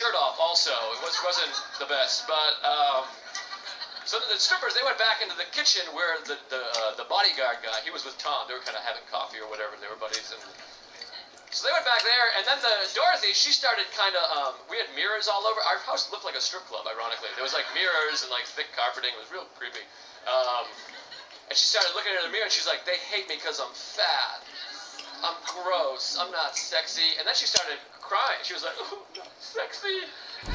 shirt off also. It wasn't the best, but so the strippers, they went back into the kitchen where the bodyguard guy, he was with Tom. They were kind of having coffee or whatever. They were buddies, and so they went back there. And then Dorothy, she started kind of. We had mirrors all over. Our house looked like a strip club, ironically. There was like mirrors and like thick carpeting. It was real creepy. And she started looking at the mirror, and she's like, "They hate me because I'm fat. I'm gross. I'm not sexy." And then she started crying. She was like, "Oh, I'm not sexy."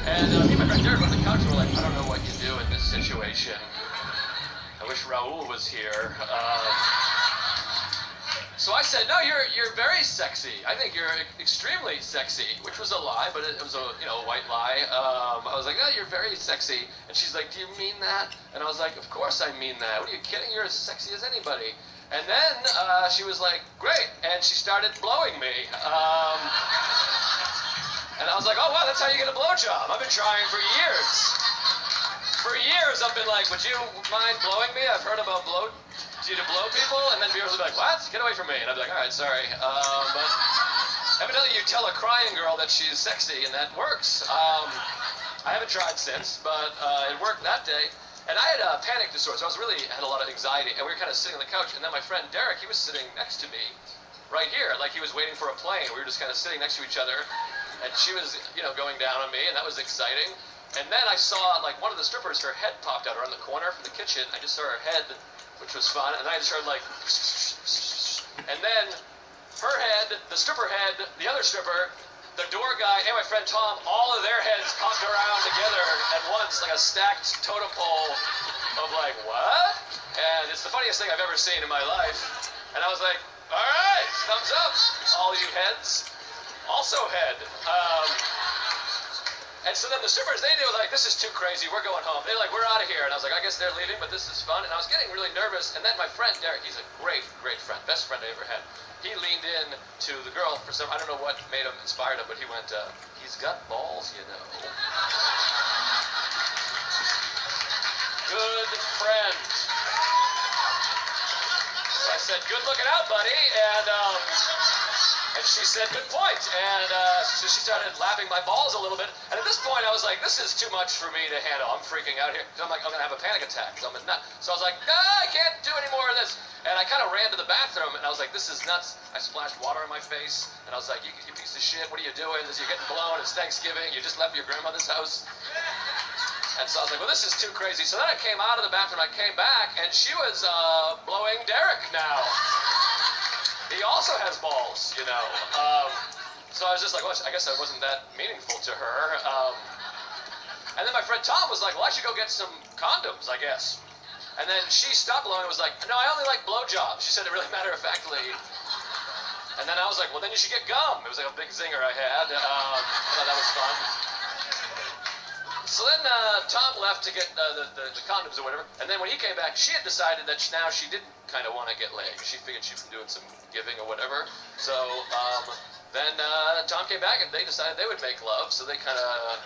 And me and my friend Derek on the couch were like, "I don't know what you do in this situation. I wish Raul was here." So I said, "No, you're very sexy. I think you're extremely sexy," which was a lie, but it was a white lie. I was like, "No, you're very sexy." And she's like, "Do you mean that?" And I was like, "Of course I mean that. What are you kidding? You're as sexy as anybody." And then she was like, "Great," and she started blowing me. And I was like, "Oh wow, that's how you get a blowjob. I've been trying for years. For years, I've been like, would you mind blowing me? I've heard about do you blow people?" And then viewers would be like, "What? Get away from me." And I'd be like, "All right, sorry." But evidently you tell a crying girl that she's sexy, and that works. I haven't tried since, but it worked that day. And I had a panic disorder, so I had a lot of anxiety. And we were kind of sitting on the couch, and then my friend Derek, he was sitting next to me right here, like he was waiting for a plane. We were just kind of sitting next to each other, and she was, going down on me, and that was exciting. And then I saw, like, one of the strippers, her head popped out around the corner from the kitchen. I just saw her head, which was fun, and I just heard, like, and then her head, the stripper head, the other stripper, the door guy, and my friend Tom, all of their heads popped around together at once, like a stacked totem pole of, like, what? And it's the funniest thing I've ever seen in my life. And I was like, all right, thumbs up, all you heads. Also head. And so then the strippers, they were like, "This is too crazy, we're going home." They're like, "We're out of here." And I was like, "I guess they're leaving, but this is fun." And I was getting really nervous. And then my friend Derek, he's a great, great friend, best friend I ever had. He leaned in to the girl for some, I don't know what made him, inspired him, but he went, "He's got balls, you know." Good friend. So I said, "Good looking out, buddy." And she said, "Good point." And so she started laughing my balls a little bit. And at this point, I was like, this is too much for me to handle. I'm freaking out here. I'm like, I'm going to have a panic attack. So I'm a nut. So I was like, I can't do any more of this. And I kind of ran to the bathroom, and I was like, this is nuts. I splashed water on my face. And I was like, you piece of shit, what are you doing? You're getting blown. It's Thanksgiving. You just left your grandmother's house. And so I was like, well, this is too crazy. So then I came out of the bathroom. I came back, and she was blowing Derek now. He also has balls, So I was just like, well, I guess I wasn't that meaningful to her. And then my friend Tom was like, well, I should go get some condoms, I guess. And then she stopped blowing and was like, no, I only like blowjobs. She said it really matter-of-factly. And then I was like, well, then you should get gum. It was like a big zinger I had. I thought that was fun. So then Tom left to get the condoms or whatever. And then when he came back, she had decided that now she did kind of want to get laid. She figured she'd been doing some giving or whatever. So then Tom came back, and they decided they would make love. So they kind of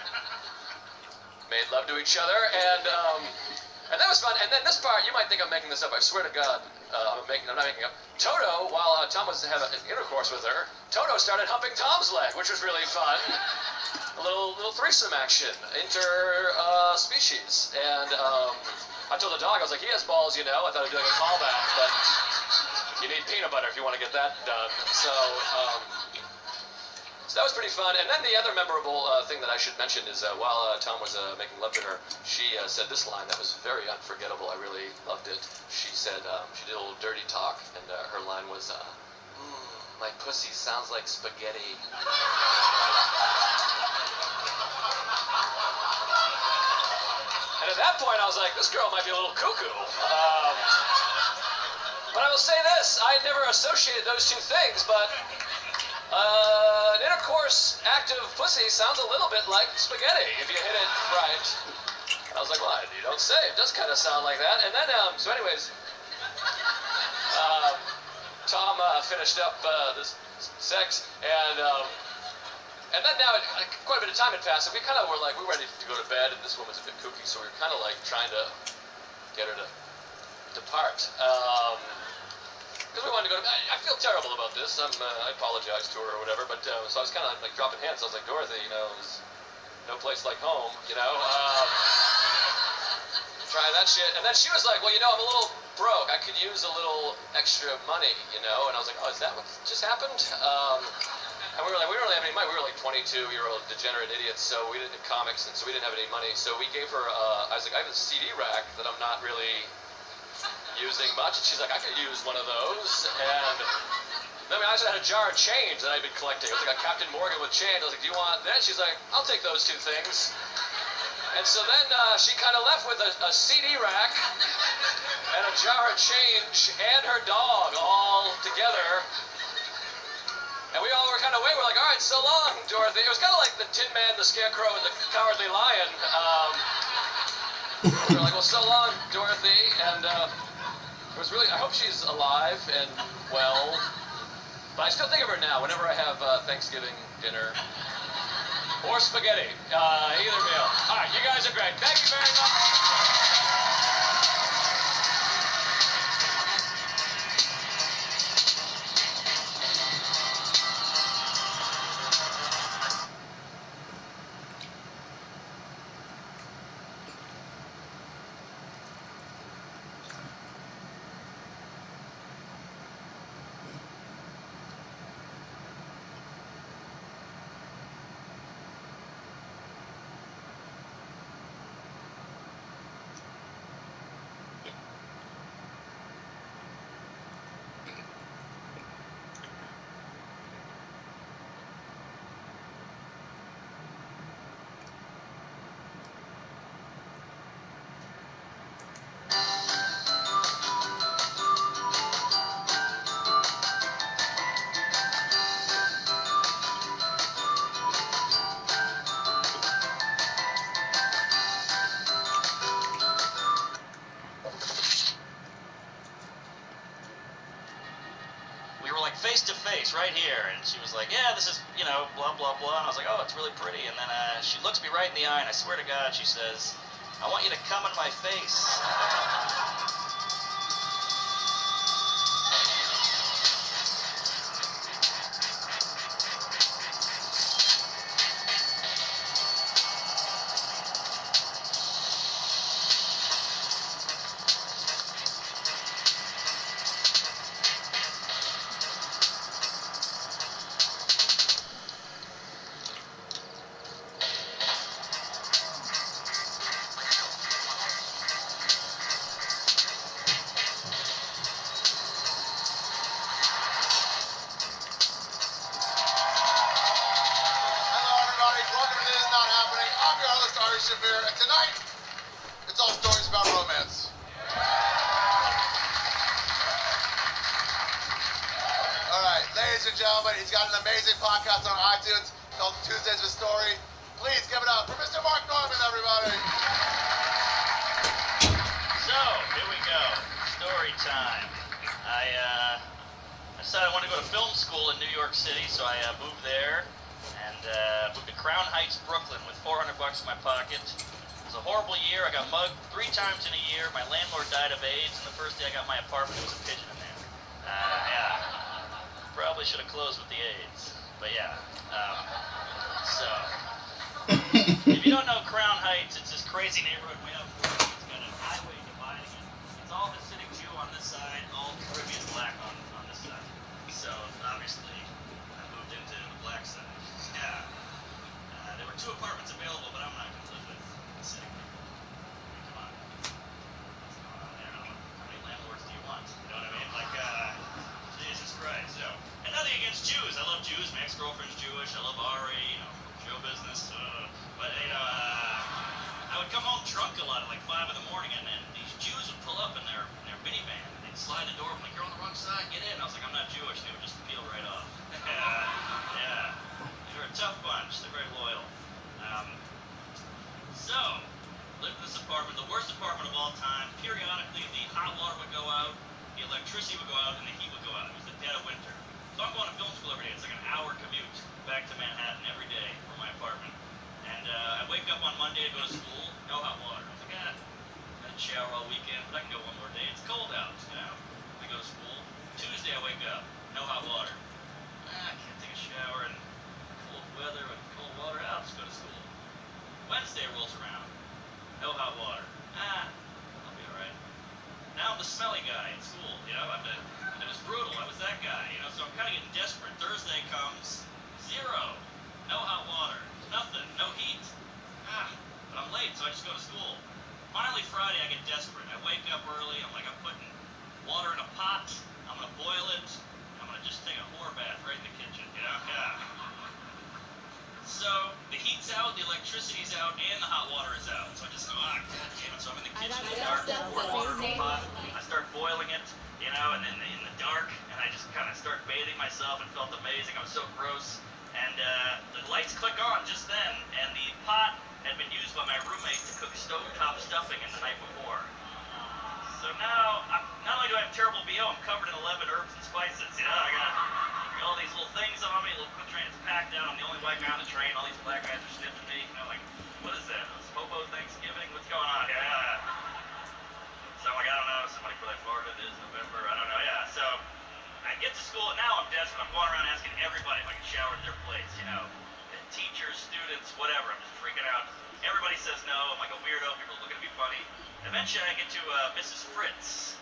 made love to each other, and that was fun. And then this part, you might think I'm making this up. I swear to God, I'm not making up. Toto, while Tom was having intercourse with her, Toto started humping Tom's leg, which was really fun. A little threesome action, inter-species. And I told the dog, I was like, he has balls, I thought I'd do like a callback, but you need peanut butter if you want to get that done. So that was pretty fun. And then the other memorable thing that I should mention is while Tom was making love to her, she said this line that was very unforgettable. I really loved it. She said, she did a little dirty talk, and her line was, my pussy sounds like spaghetti. And at that point, I was like, this girl might be a little cuckoo. But I will say this, I never associated those two things, but an intercourse active pussy sounds a little bit like spaghetti if you hit it right. And I was like, well, you don't say. It does kind of sound like that. And then, so anyways, Tom finished up this sex, and then now quite a bit of time had passed, and we kind of were like, we were ready to go to bed, and this woman's a bit kooky, so we were kind of like trying to get her to depart. Because we wanted to go to bed. I feel terrible about this. I apologize to her or whatever, but so I was kind of like dropping hints. I was like, Dorothy, no place like home, you know. Try that shit. And then she was like, well, you know, I'm a little broke. I could use a little extra money, you know. And I was like, oh, is that what just happened? And we were like, we didn't really have any money. We were like 22-year-old degenerate idiots, so we didn't have comics, and so we didn't have any money. So we gave her, I was like, I have a CD rack that I'm not really using much. And she's like, I could use one of those. And then I also had a jar of change that I'd been collecting. It was like a Captain Morgan with change. I was like, do you want that? She's like, I'll take those two things. And so then she kind of left with a CD rack and a jar of change and her dog all together. And we all were kind of waiting. We're like, all right, so long, Dorothy. It was kind of like the Tin Man, the Scarecrow, and the Cowardly Lion. We were like, well, so long, Dorothy. And it was really, I hope she's alive and well. But I still think of her now whenever I have Thanksgiving dinner. Or spaghetti. Either meal. All right, you guys are great. Thank you very much. Face to face right here, and she was like, yeah, this is, you know, blah blah blah, and I was like, oh, it's really pretty. And then she looks me right in the eye, and I swear to God, she says, I want you to come in my face. And tonight, it's all stories about romance. All right, ladies and gentlemen, he's got an amazing podcast on iTunes called Tuesdays with Story. Please give it up for Mr. Mark Norman, everybody. So, here we go. Story time. I decided I wanted to go to film school in New York City, so I moved there and moved to Crown Heights, Brooklyn with $400 in my pocket. It was a horrible year. I got mugged 3 times in a year. My landlord died of AIDS, and the first day I got my apartment, there was a pigeon in there. Yeah. Probably should have closed with the AIDS. But yeah. So, if you don't know Crown Heights, it's this crazy neighborhood way up north. It's got a highway dividing it. It's all Hasidic Jew on this side, all Caribbean black on this side. So, obviously, I moved into the black side. Yeah. There were 2 apartments available, but I'm not going to live with Hasidic people. Come on. What's going on there? How many landlords do you want? You know what I mean? Like, Jesus Christ. So, and nothing against Jews. I love Jews. My ex-girlfriend's Jewish. I love Ari, you know, show business. But, you know, I would come home drunk a lot at like 5 in the morning, and these Jews would pull up in their minivan, and they'd slide the door. I'm like, you're on the wrong side, get in. I was like, I'm not Jewish. They would just peel right off. Yeah. They were a tough bunch. They're very loyal. So, lived in this apartment, the worst apartment of all time. Periodically, the hot water would go out, the electricity would go out, and the heat would go out. It was the dead of winter. So I'm going to film school every day. It's like an hour commute back to Manhattan every day from my apartment. And I wake up on Monday to go to school, no hot water. I was like, I didn't shower all weekend, but I can go one more day. It's cold out, you know. I go to school. Tuesday I wake up, no hot water. I can't take a shower in cold weather with cold water. I'll just go to school. Wednesday rolls around. No hot water. I'll be alright. Now I'm the smelly guy in school, you know. It was brutal. I was that guy, you know. So I'm kind of getting desperate. Thursday comes, 0. No hot water. Nothing. No heat. But I'm late, so I just go to school. Finally, Friday, I get desperate. I wake up early. I'm putting water in a pot. I'm gonna boil it. I'm gonna just take a whore bath right in the kitchen, you know. Yeah. So the heat's out, the electricity's out, and the hot water is out. So I just go, God damn it. So I'm in the kitchen in the dark, pour water in a pot. I start boiling it, you know, and then in the dark, and I just kind of start bathing myself and felt amazing. I was so gross. And the lights click on just then, and the pot had been used by my roommate to cook stovetop stuffing in the night before. So now, not only do I have terrible BO, I'm covered in 11 herbs and spices. You know, I got all these little things on me, little train is packed out. I'm the only white guy on the train. All these black guys are sniffing me. You know, like, what is that? It's Popo Thanksgiving? What's going on? Yeah. So I'm like, I don't know. Somebody for like Florida, it is November. I don't know. Yeah. So I get to school, and now I'm desperate. I'm going around asking everybody if I can shower at their place. You know, teachers, students, whatever. I'm just freaking out. Everybody says no. I'm like a weirdo. People are looking at me funny. Eventually, I get to Mrs. Fritz.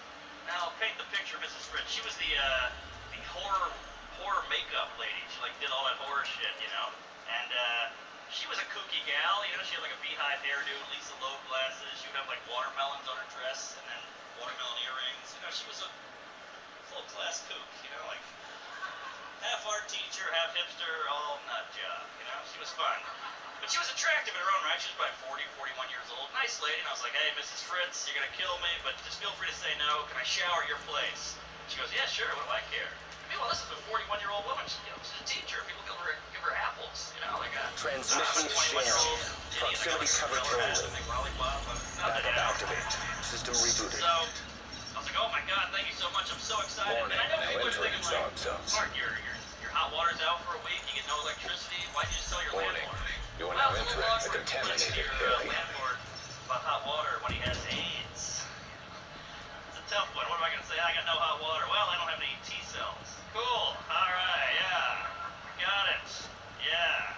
Now, I'll paint the picture of Mrs. Fritz. She was the horror makeup lady. She like did all that horror shit, you know. And she was a kooky gal. You know, she had like a beehive hairdo, Lisa Loeb glasses. She would have like watermelons on her dress and then watermelon earrings. You know, she was a full class kook. You know, like half art teacher, half hipster, all nut job. You know, she was fun. But she was attractive in her own right. She was probably 40, 41 years old. Nice lady. And I was like, hey, Mrs. Fritz, you're going to kill me, but just feel free to say no. Can I shower at your place? She goes, yeah, sure. What do I care? Meanwhile, this is a 41-year-old woman. She, you know, she's a teacher. People give her apples. You know, like a transmission failed. Proximity covered rolling. Backup activate. System rebooted. So, I was like, oh my God, thank you so much. I'm so excited. Warning, and I know now people are entering thinking like, zone zones. Mark, your hot water's out for a week. You get no electricity. Why'd you just tell your Warning. landlord? You are Well, now it's a entering little a awkward contaminated to your area. landlord about hot water when he has AIDS. It's a tough one. What am I going to say? I got no hot water. Well, I don't have any T cells. Cool. All right. Yeah. Got it. Yeah.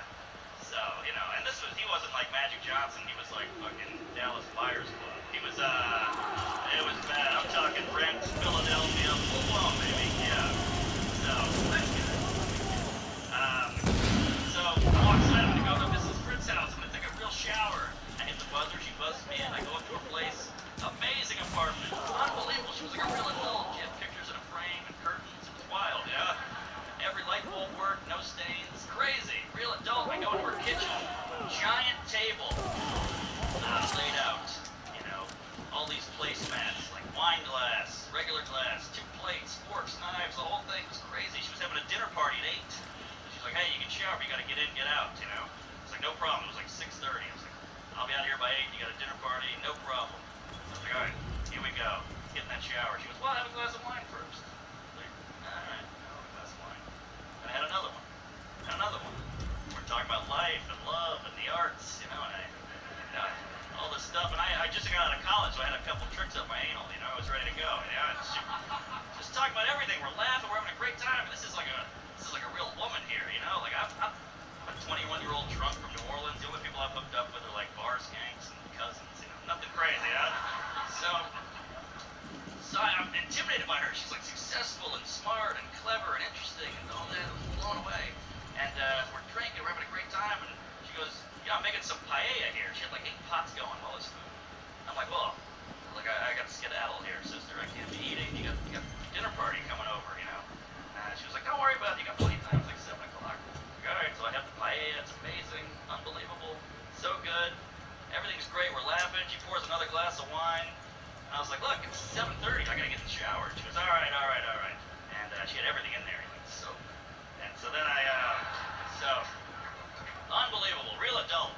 So, you know, and he wasn't like Magic Johnson. He was like fucking Dallas Buyers Club. He was, it was bad. I'm talking Brent, Philadelphia, full blown, baby. Yeah. So, that's good. So I walk inside. I'm gonna go to Mrs. Fritz's house. I'm gonna take a real shower. I hit the buzzer. She buzzes me in. I go up to her place. Amazing apartment. Unbelievable. She was like a real adult. She had pictures in a frame and curtains. It was wild, yeah. Every light bulb worked. No stains. Crazy. Real adult. I go into her kitchen. Giant table. Laid out. You know, all these placemats like wine glass, regular glass, 2 plates, forks, knives. The whole thing was crazy. She was having a dinner party at 8. She's like, hey, you can shower, but you gotta get in, get out, you know? It's like, no problem. It was like 6:30. I was like, I'll be out here by 8. You got a dinner party, no problem. I was like, all right, here we go. Let's get in that shower. She goes, well, have a glass of wine first. I was like, all right, I'll have a glass of wine. And I had another one. And another one. We're talking about life and love and the arts, you know, and all this stuff. And I just got out of college, so I had a couple tricks up my anal, you know? I was ready to go. You know? And just talking about everything. We're laughing. We're having a great time. And this is like a real woman here, you know? Like, I'm a 21-year-old drunk from New Orleans. The only people I've hooked up with are, like, bar skanks and cousins, you know? Nothing crazy, huh? So I'm intimidated by her. She's, like, successful and smart and clever and interesting and all that. I'm blown away. And we're drinking. We're having a great time. And she goes, yeah, I'm making some paella here. She had, like, 8 pots going, all this food. I'm like, well, I got to skedaddle here, sister. I can't be eating. You got dinner party coming over, you know? She was like, don't worry about it. You got plenty of time. It's like 7 o'clock. All right, so I have the paella. It's amazing. Unbelievable. So good. Everything's great. We're laughing. She pours another glass of wine. And I was like, look, it's 7:30. I got to get in the shower. She goes, all right. And she had everything in there. Like, so good. And so then unbelievable. Real adult.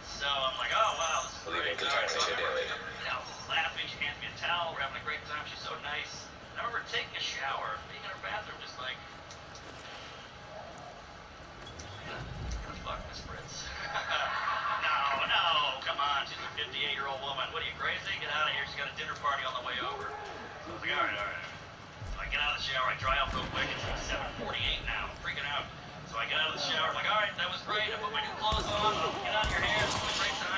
So I'm like, oh, wow, this is great. You know, laughing. She hands me a towel. We're having a great time. She's so nice. I remember taking a shower, being in her bathroom, just like, fuck Miss Fritz. No, come on. She's a 58-year-old woman. What are you, crazy? Get out of here. She's got a dinner party on the way over. So I was like, all right. So I get out of the shower. I dry off real quick. It's like 7:48 now. I'm freaking out. So I get out of the shower. I'm like, all right, that was great. I put my new clothes on. Get out of your hair. It's been a great time.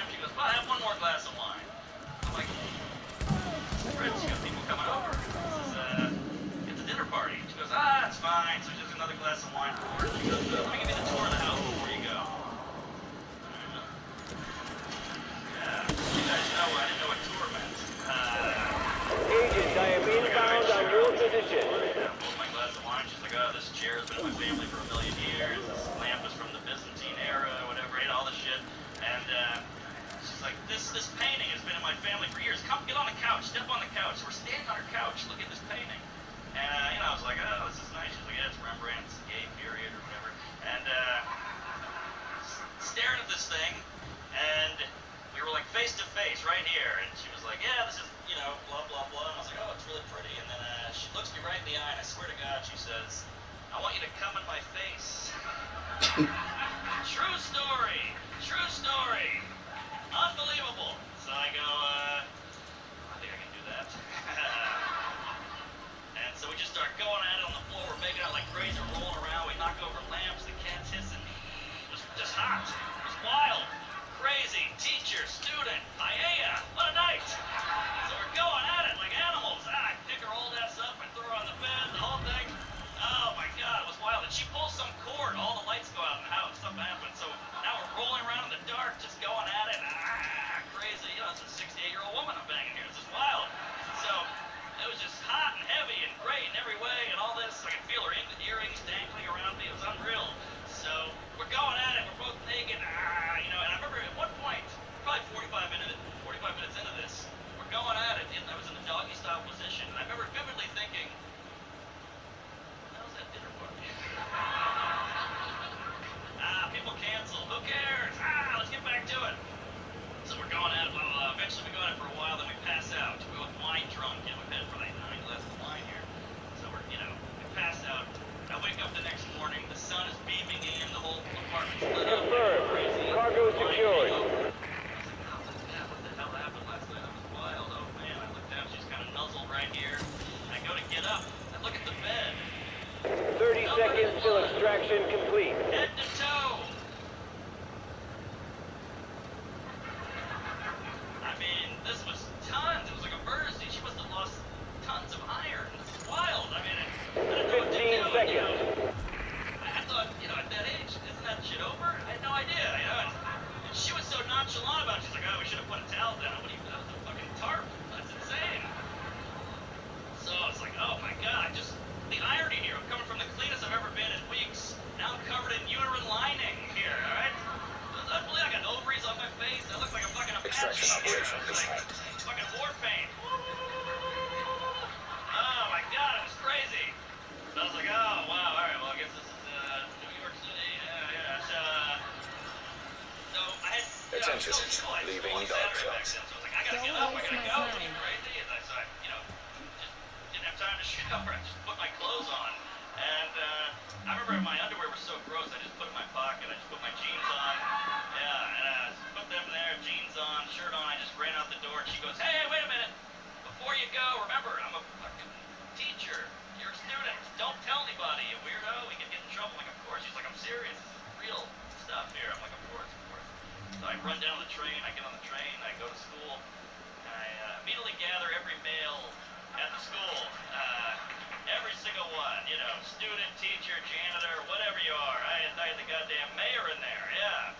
Attention. Hold my glass of wine. She's like, oh, this chair has been in my family for 1,000,000 years. This lamp is from the Byzantine era, whatever, all this shit. And she's like, this painting has been in my family for years. Come, get on the couch. Step on the couch. We're standing on her couch. Look at this painting. And, I was like, oh, this is nice. She's like, yeah, it's Rembrandt's gay period or whatever. And staring at this thing, and we were like face to face right here. And she was like, yeah, this is, blah, blah, blah. And I was like, oh, it's really pretty. And then she looks me right in the eye, and I swear to God, she says, I want you to come in my face. True story. True story. Unbelievable. So I go, I think I can do that. And so we just start going at it on the floor. We're making out like crazy, rolling around. We knock over lamps. The cat's hissing. It was just hot. It was wild. Crazy. Teacher, student, paella. What a night. So we're going at it like animals. I pick her old ass up and throw her on the bed. The whole thing. Oh my God, it was wild. And she pulls some cord. All the lights go out in the house. Something happened. So now we're rolling around in the dark, just going at it. Crazy. It's a 68-year-old woman I'm banging here. This is wild. So it was just hot and heavy and great in every way and all this. I could feel her earrings dangling around me. It was unreal. So we're going at it. We're both naked. And I remember at one point, probably 45 minutes into this, we're going at it. And I was in the doggy style position. And I remember vividly thinking, how's that dinner party? People cancel. Who cares? Let's get back to it. So we're going at it, blah, blah, blah. Eventually we go at it for a while, then we pass out. We were wine drunk. We've had probably 9 glasses of wine here. So we're, we pass out. I wake up the next morning, the sun is beaming in, the whole apartment's lit up. Confirmed. Cargo is secured. I was like, what the hell happened last night? That was wild. Oh man, I looked down, she's kind of nuzzled right here. I go to get up, I look at the bed. 30 seconds till extraction complete. Head to toe. I mean, this was tons. It was like a murder scene. She must have lost tons of iron. This is wild. I mean, I didn't know what to do. 15 seconds. I thought, at that age, isn't that shit over? I had no idea. And she was so nonchalant about it. She's like, oh, we should have put a towel down. What do you? That was a fucking tarp. That's insane. So it's like, oh my God, the irony here. I'm coming from the cleanest I've ever been in weeks. Now I'm covered in uterine lining here, all right? I believe I got ovaries on my face. I look like a fucking Apache. Extraction operation Like fucking war paint. Oh my God, it was crazy. So I was like, oh wow, all right, well I guess this is New York City. Yeah. So I had Attention, leaving dog shots. So I was like, I gotta get up, I gotta go. It's crazy. And so I, just didn't have time to shower. I just put my clothes on. And I remember my underwear was so gross, I just put it in my pocket. I just put my jeans on. Yeah, and I put them there, jeans on, shirt on. I just ran out the door, and she goes, hey, wait a minute. Before you go, remember, I'm a fucking teacher. You're a student. Don't tell anybody, you weirdo. We can get in trouble. I'm like, of course. She's like, I'm serious. This is real stuff here. I'm like, of course. So I run down the train. I get on the train. I go to school. And I immediately gather every male at the school. Every single one, student, teacher, janitor, whatever you are. I had the goddamn mayor in there, yeah.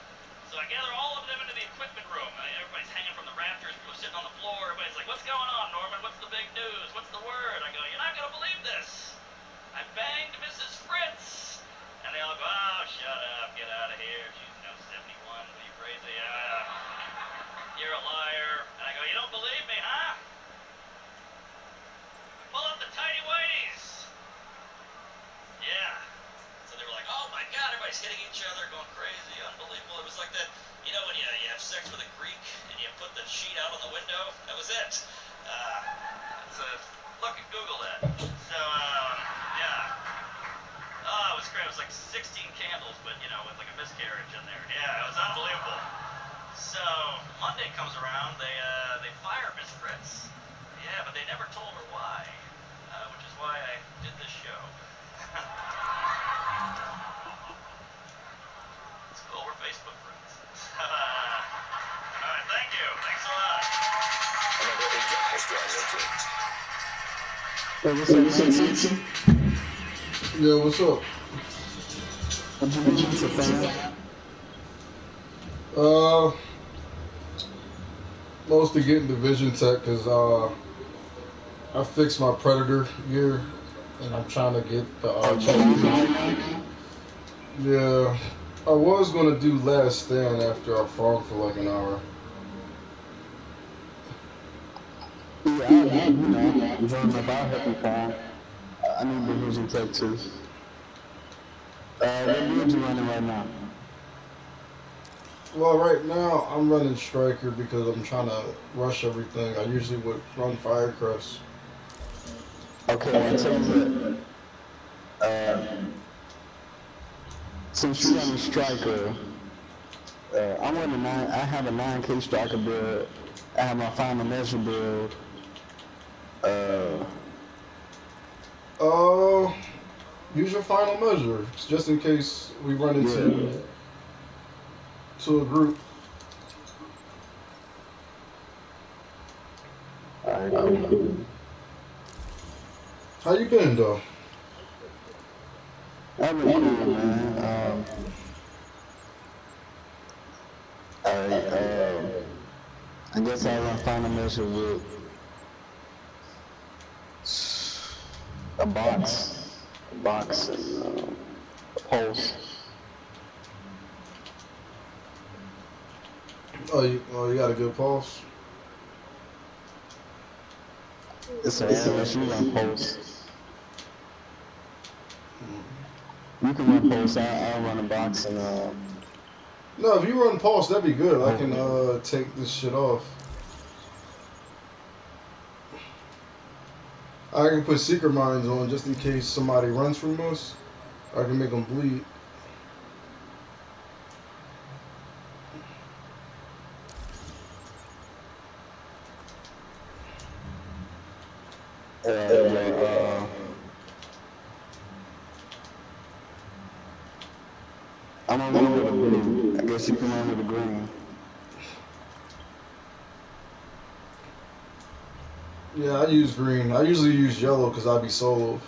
So I gather all of them into the equipment room. Everybody's hanging from the rafters. People sitting on the floor. Everybody's like, what's going on, Norman? What's the big news? What's the word? I go, you're not going to believe this. I banged Mrs. Fritz. And they all go, oh, shut up. Get out of here. She's 71. Are you crazy? You're a liar. And I go, you don't believe me, huh? Pull up the tighty whities. Yeah. So they were like, oh my God, everybody's hitting each other, going crazy, unbelievable. It was like that, when you have sex with a Greek and you put the sheet out on the window? That was it. Look at Google that. So, yeah. Oh, it was great. It was like 16 candles, but, with like a miscarriage in there. Yeah, it was unbelievable. So, Monday comes around, they fire Miss Fritz. Yeah, but they never told her why, which is why I did this show. It's cool, we're Facebook friends. Alright, thank you. Thanks a lot. Another agent has joined your team. Hey, what's up, Clancy? Yeah, what's up? What's up, fam? Mostly getting Division Tech because I fixed my Predator gear and I'm trying to get the Oh, you Champions right League. now? Yeah, I was gonna do Last Stand after I farmed for like an hour. Yeah, join up. I'll help you farm. I need Division Tech too. What build you running right now? Well, right now I'm running Striker because I'm trying to rush everything. I usually would run Firecrest. Okay, well, I tell you what. Since you're running Striker, I'm running 9. I have a 9K Striker build. I have my final measure build. Uh, Uh, Use your final measure just in case we run yeah. into a group. Alright, cool. How you been though? I've been cool, man. Alright, I guess I'll run final measure with a box, and a pulse. You got a good pulse. It's an LSU run pulse. You can run pulse. I'll run a box and No, if you run pulse, that'd be good. I can take this shit off. I can put secret mines on just in case somebody runs from us. I can make them bleed. I'm gonna run with a blue. I guess you can run with a green. Yeah, I use green. I usually use yellow because I be solo.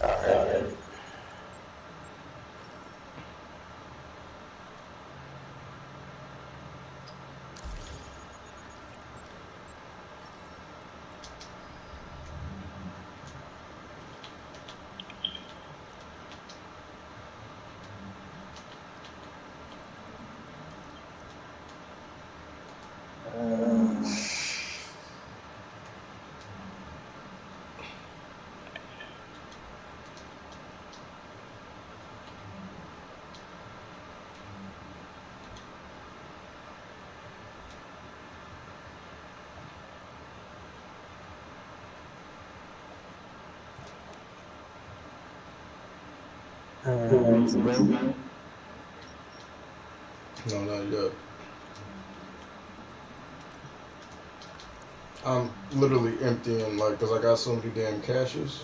Alright. Let's go. No, not yet. I'm literally emptying, like, because I got so many damn caches.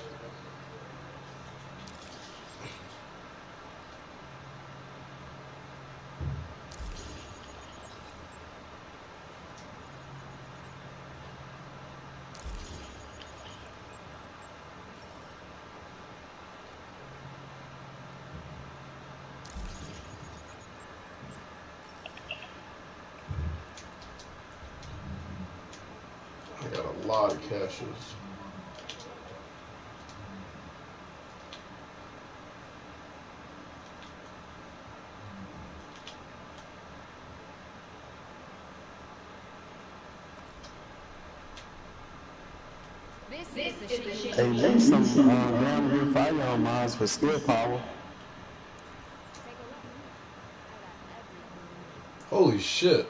I got a lot of caches. Hey, there's some damn good firearm mods for skill power. Holy shit.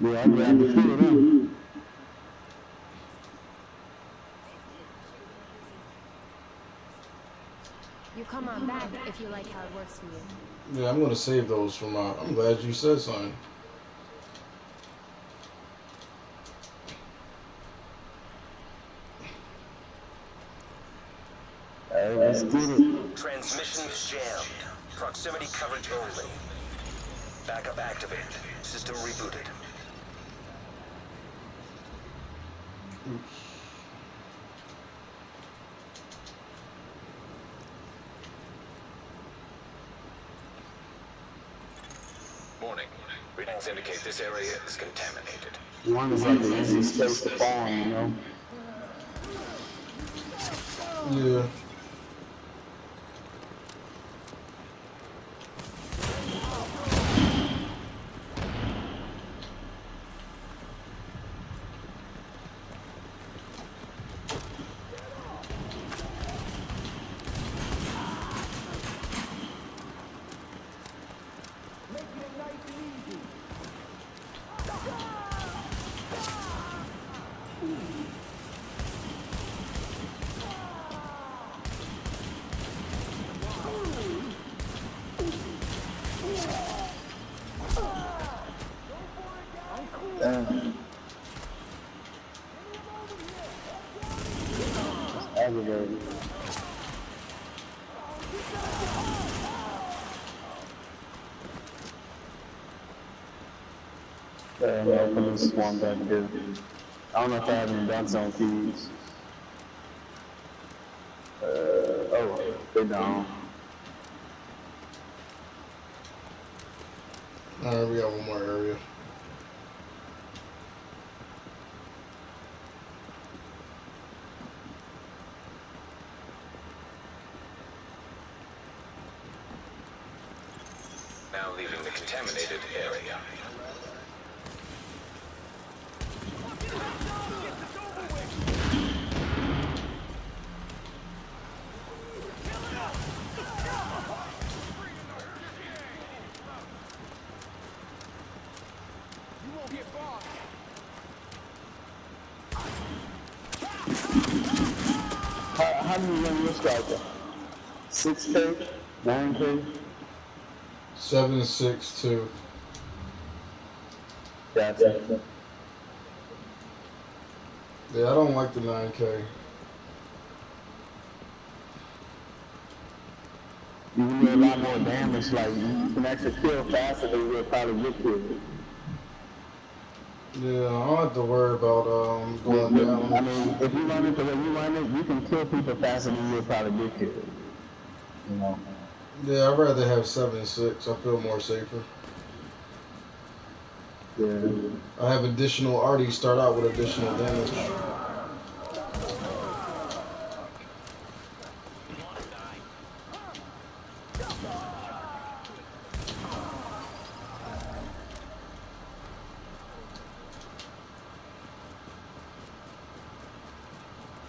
Yeah, I grabbed a few of them. You come on back if you like how it works for you. Yeah, I'm gonna save those for my. I'm glad you said something. Hey, let's get it. Transmissions jammed. Proximity coverage only. Backup activated. System rebooted. Oops. Warning. Readings indicate this area is contaminated. One is like the easiest place to farm, you know? Yeah. Aggravating. Yeah, for this one back there. I don't know if I have any dots on keys. Oh, they down. Alright, we got one more area. Now leaving the contaminated area. How do you run your striker? 6K? 9K? 762. Gotcha. Yeah, I don't like the 9K. You can do a lot more damage, like you can actually kill faster than you will probably get killed. Yeah, I don't have to worry about going down. I mean, if you run it the way you run it, you can kill people faster than you will probably get killed. You know? Yeah, I'd rather have 7.6. I feel more safer. Yeah. I have additional, already start out with additional damage.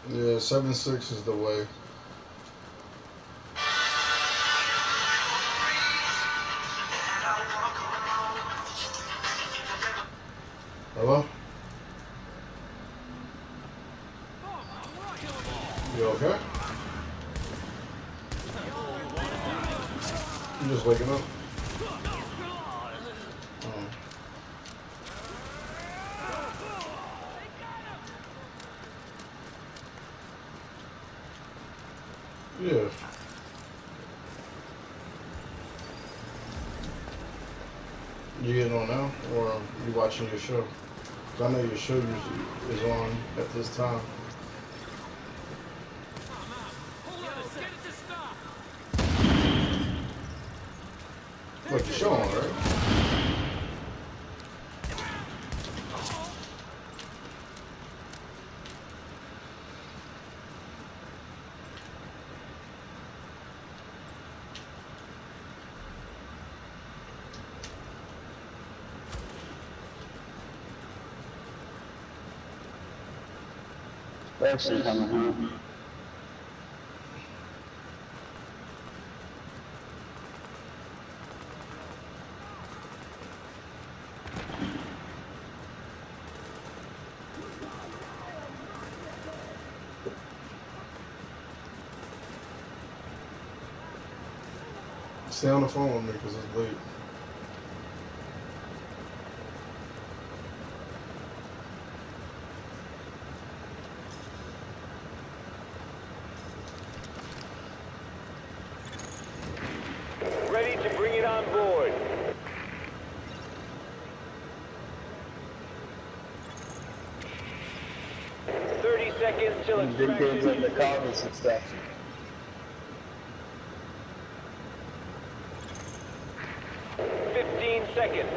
Yeah, 7.6 is the way. Hello? You okay? You just waking up? Oh. Yeah. You getting on now, or you watching your show? 'Cause I know your show usually is on at this time. What, your show on, right? Actually coming home. Stay on the phone with me because it's late. Ready to bring it on board. seconds till These big kids at extraction the complete. college and stuff. 15 seconds.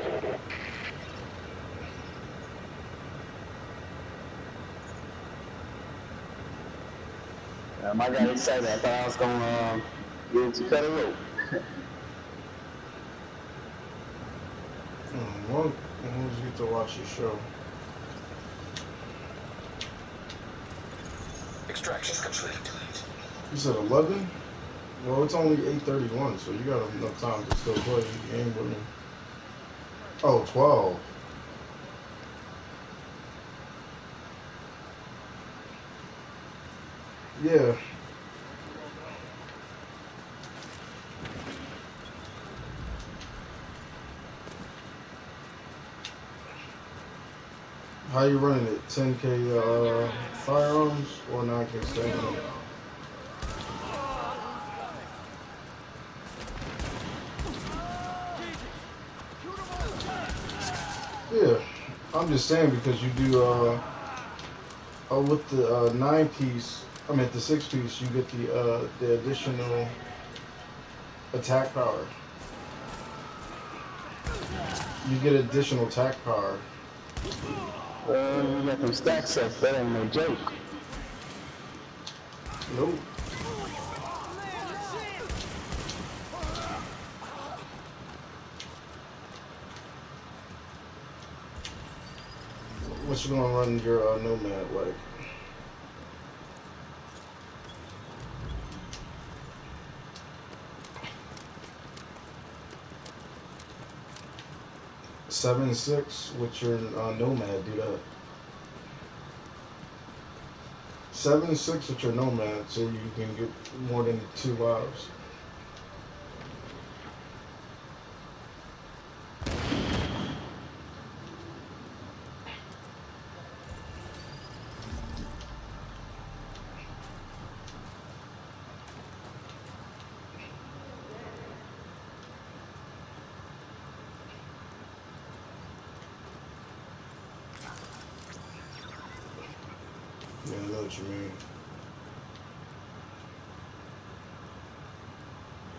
I got excited. I thought I was gonna get into cut a rope. Well, when did you get to watch your show? Extraction complete. You said 11? Well, it's only 8:31, so you got enough time to still play the game with me. Oh, 12. Yeah. How you running it? 10K firearms or 9K stamina? Yeah, I'm just saying because you do with the 9-piece, I mean the 6-piece, you get the additional attack power. You get additional attack power. You got them stacks up. That ain't no joke. Nope. What you gonna run your Nomad like? Seven six with your Nomad, do that. 7-6 with your Nomad, so you can get more than 2 lives. Yeah, I know what you mean.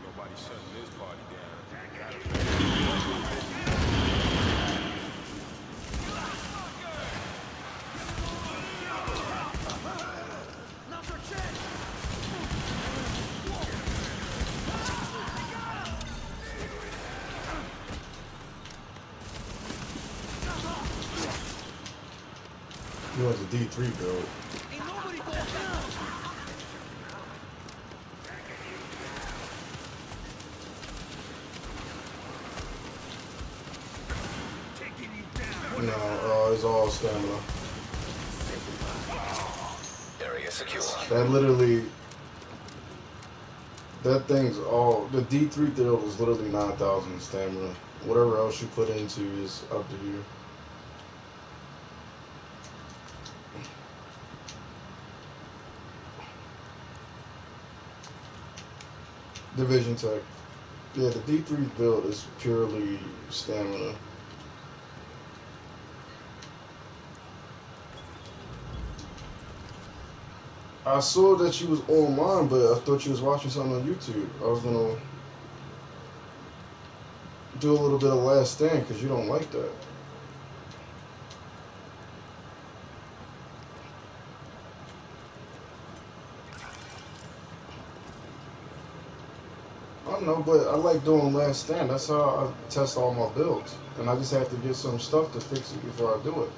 Nobody shutting this party down. You want the D3 build. No, it's all stamina. Area secure. That literally, that thing's all, the D3 build is literally 9,000 stamina. Whatever else you put into is up to you. Division Tech. Yeah, the D3 build is purely stamina. I saw that you was online, but I thought you was watching something on YouTube. I was gonna do a little bit of Last Stand because you don't like that. I don't know, but I like doing Last Stand. That's how I test all my builds. And I just have to get some stuff to fix it before I do it.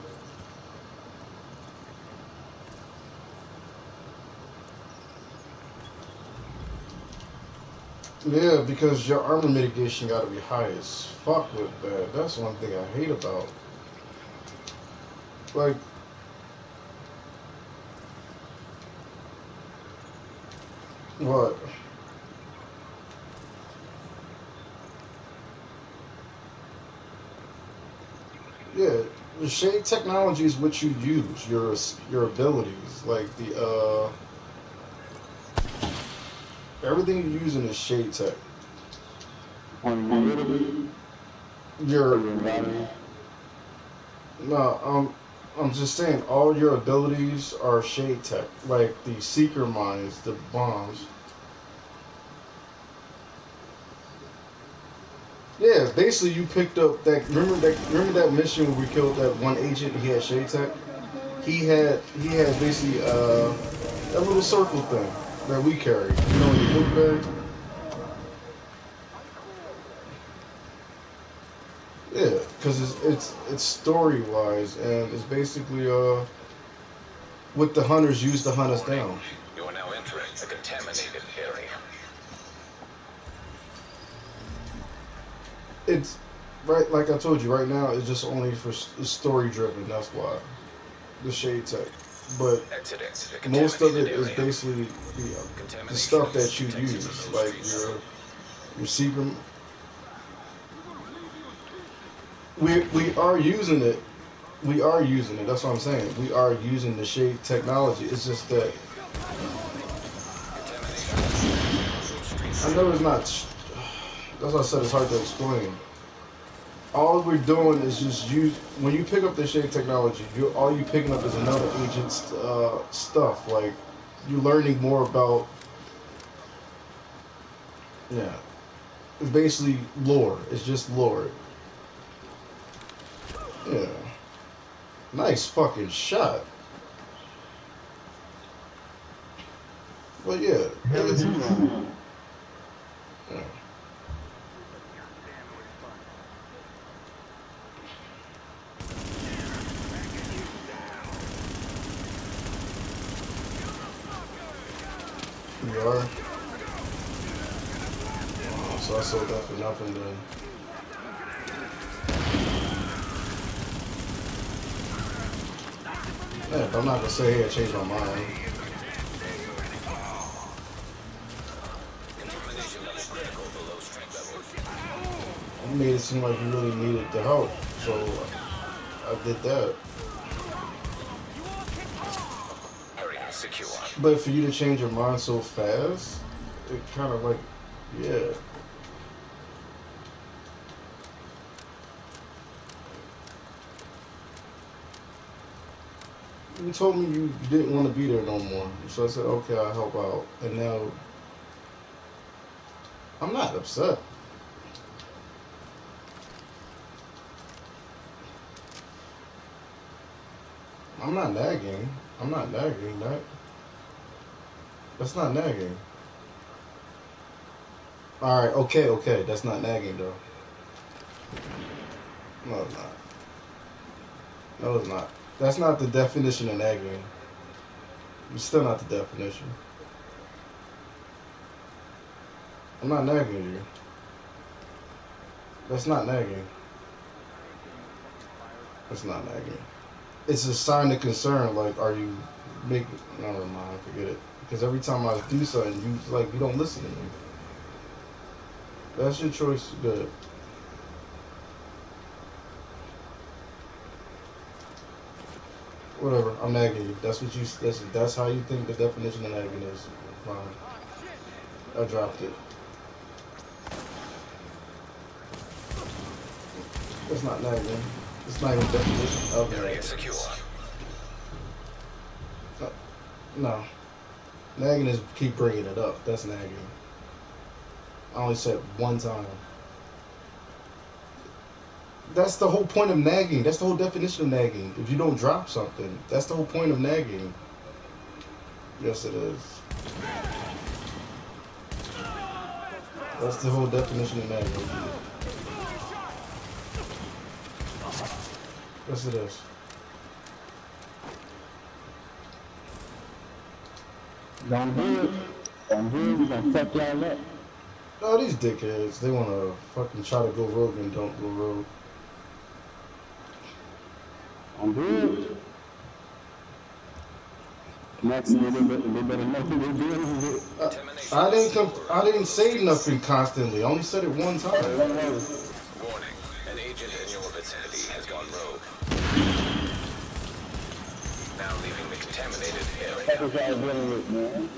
Yeah, because your armor mitigation gotta be high as fuck with that. That's one thing I hate about. Like, what? Yeah, the shade technology is what you use, your abilities, like the everything you're using is shade tech. Your no, I'm just saying, all your abilities are shade tech, like the seeker mines, the bombs. Yeah, basically you picked up that. Remember that mission where we killed that one agent? He had shade tech. He had basically that little circle thing that we carry. You know, in your book bag. Yeah, because it's story wise, and it's basically what the hunters use to hunt us down. You are now entering a contaminated area. It's right, like I told you. Right now, it's just only for it's story driven. That's why the shade tech. But most of it is basically the stuff that you use, like your secret. We are using it. We are using it. That's what I'm saying. We are using the shade technology. It's just that I know it's not. That's why I said it's hard to explain. All we're doing is just use. When you pick up the shade technology, all you picking up is another agent's stuff. Like you're learning more about. Yeah, it's basically lore. It's just lore. Yeah. Nice fucking shot. But yeah. Yeah. You are? Oh, so I sold that for nothing then. Yeah, but I'm not gonna say, hey, I changed my mind. You made it seem like you really needed the help, so I did that. But for you to change your mind so fast, it kind of like, yeah. You told me you didn't want to be there no more. So I said, okay, I'll help out. And now, I'm not upset. I'm not nagging. I'm not nagging. That's not nagging. Alright, okay. That's not nagging, though. No, it's not. No, it's not. That's not the definition of nagging. It's still not the definition. I'm not nagging you. That's not nagging. That's not nagging. It's a sign of concern. Like, are you making? No, never mind. Forget it. Because every time I do something, you don't listen to me. That's your choice. Good. Whatever. I'm nagging you. That's what you. That's how you think the definition of nagging is. Fine. I dropped it. It's not nagging. It's not even the definition of nagging. No. Nagging is keep bringing it up. That's nagging. I only said one time. That's the whole point of nagging. That's the whole definition of nagging. If you don't drop something, that's the whole point of nagging. Yes, it is. That's the whole definition of nagging. Yes, it is. Don't do it. Don't do it. We're gonna fuck y'all up. Oh, these dickheads. They wanna fucking try to go rogue and don't go rogue. Don't do it. Next, they better know who they're dealing with. I didn't say nothing constantly. I only said it one time. Warning. An agent in your vicinity has gone rogue. Now leaving the contaminated area. That's what y'all dealing with, man.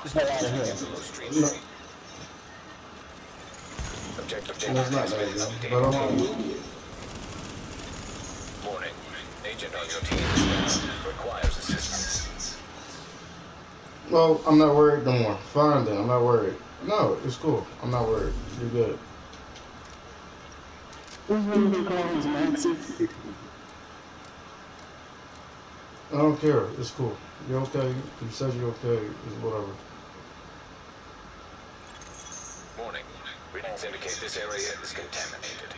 Just get out of here. No. Objective That's not nagging. But Warning. agent on your team is down. Requires assistance. Well, I'm not worried no more. Fine then, I'm not worried. No, it's cool. I'm not worried. You're good. Who's one of the clones, Maxie? I don't care. It's cool. You're okay. You said you're okay. It's whatever. Warning. Readings indicate this area is contaminated.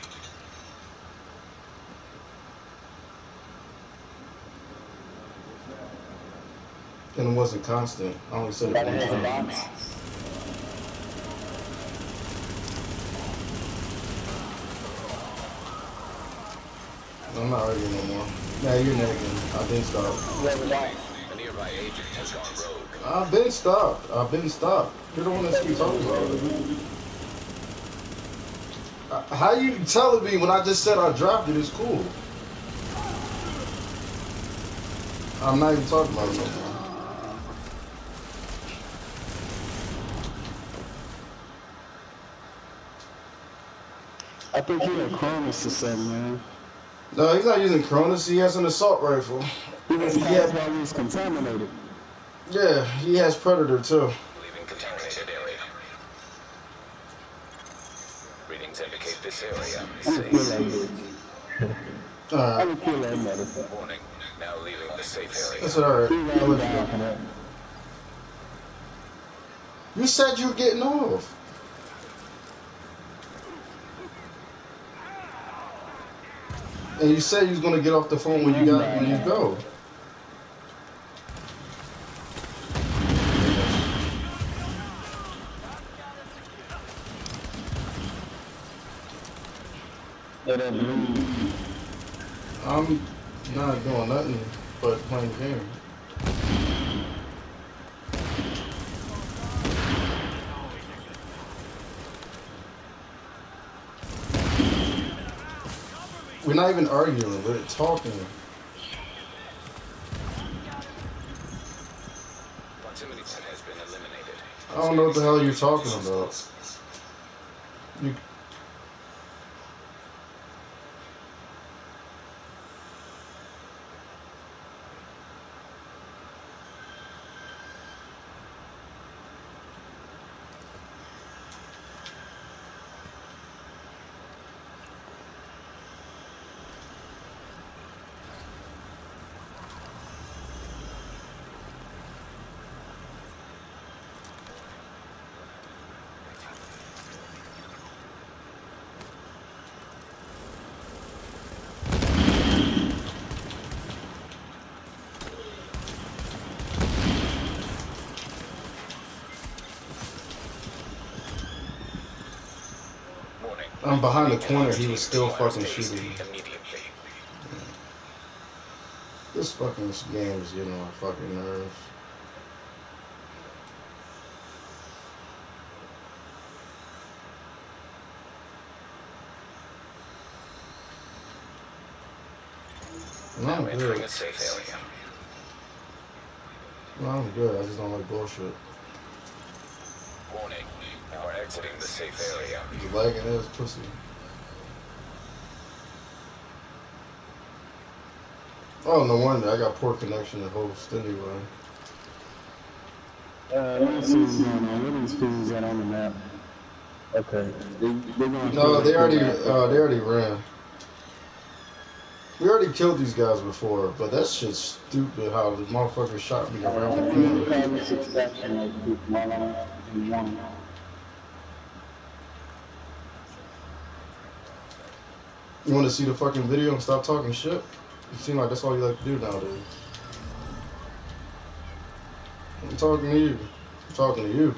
And it wasn't constant. I only said it That one has a time. box. I'm not arguing no more. Nah, you're nagging. I've been stopped. A nearby agent has gone rogue. I've been stopped. I've been stopped. You're the one that's keep talking about it. How you telling me when I just said I dropped it? It's cool. I'm not even talking about it no more. I think he had Cronus or something, man. No, he's not using Cronus. He has an assault rifle. He was while he was contaminated. Yeah, he has Predator too. Leaving contaminated area. Readings indicate this area is I'm gonna kill that safe. bitch. I'm Alright, gonna kill that motherfucker. Warning. Now leaving the safe area. that's alright. He I'll ran let down you for go. that. You said you were getting off. And you said you was gonna get off the phone when you go. Let that bleed. I'm not doing nothing but playing the game. We're not even arguing, we're talking. Proximity threat has been eliminated. I don't know what the hell you're talking about. You, Warning. I'm behind the corner, he was still fucking shooting. Immediately. This fucking game is getting on my fucking nerves. No, Now I'm entering good. a safe area. No, I'm good. I just don't like bullshit. Warning. Now we're exiting the safe area. He's lagging ass pussy. Oh, no wonder. I got poor connection to host anyway. Let me see what's going on. Where these fools at on the map? Okay. They're going No, they already ran. We already killed these guys before, but that shit's stupid how the motherfucker shot me around the corner. You want to see the fucking video and stop talking shit? You seem like that's all you like to do nowadays. I'm talking to you. I'm talking to you.